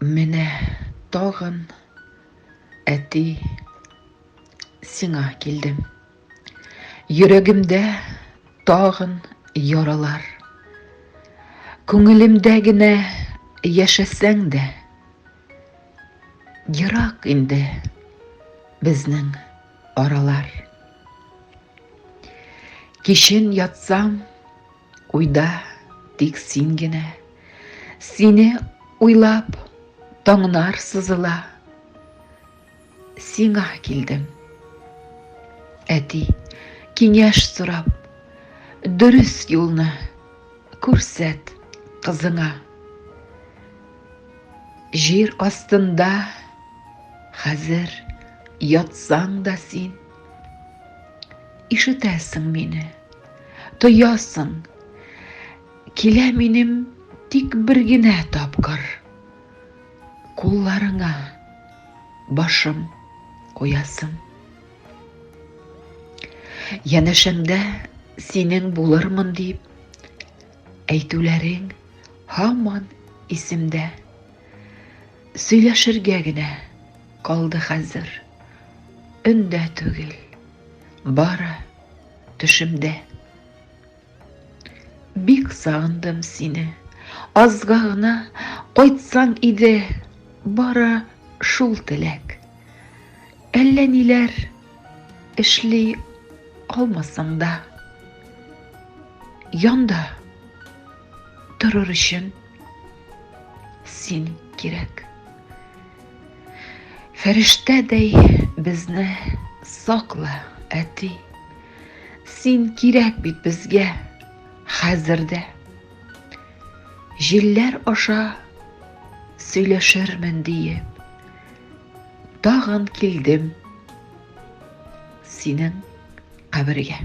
Менә тагын әти сиңа килдем. Йөрәгемдә тагын яралар. Күңелемдә генә яшәсәң дә, ерак инде безнең аралар. Кичен ятсам, уйда тик син генә. Сине уйлап таңнар сызыла. Сиңа килдем. Әти, киңәш сорап, дөрес юлны күрсәт кызыңа. Җир астында хәзер ятсаң да син, ишетәсең мине, тоясың, килә минем тик бер генә тапкыр, кулларыңа башым куясым. Янәшәмдә синең булырмын дип, әйтүләрең һаман исемдә. Сөйләшергә генә калды хәзер, өндә түгел, бары төшемдә. Бик сагындым сине, азга гына кайтсаң иде, бары шул теләк. Әллә ниләр эшли алмасаң да, янда торыр өчен син кирәк. Фәрештәдәй безне сакла, әти. Син кирәк бит безгә хәзердә. Җилләр аша сөйләшермен диеп, тагын килдем синең кабергә.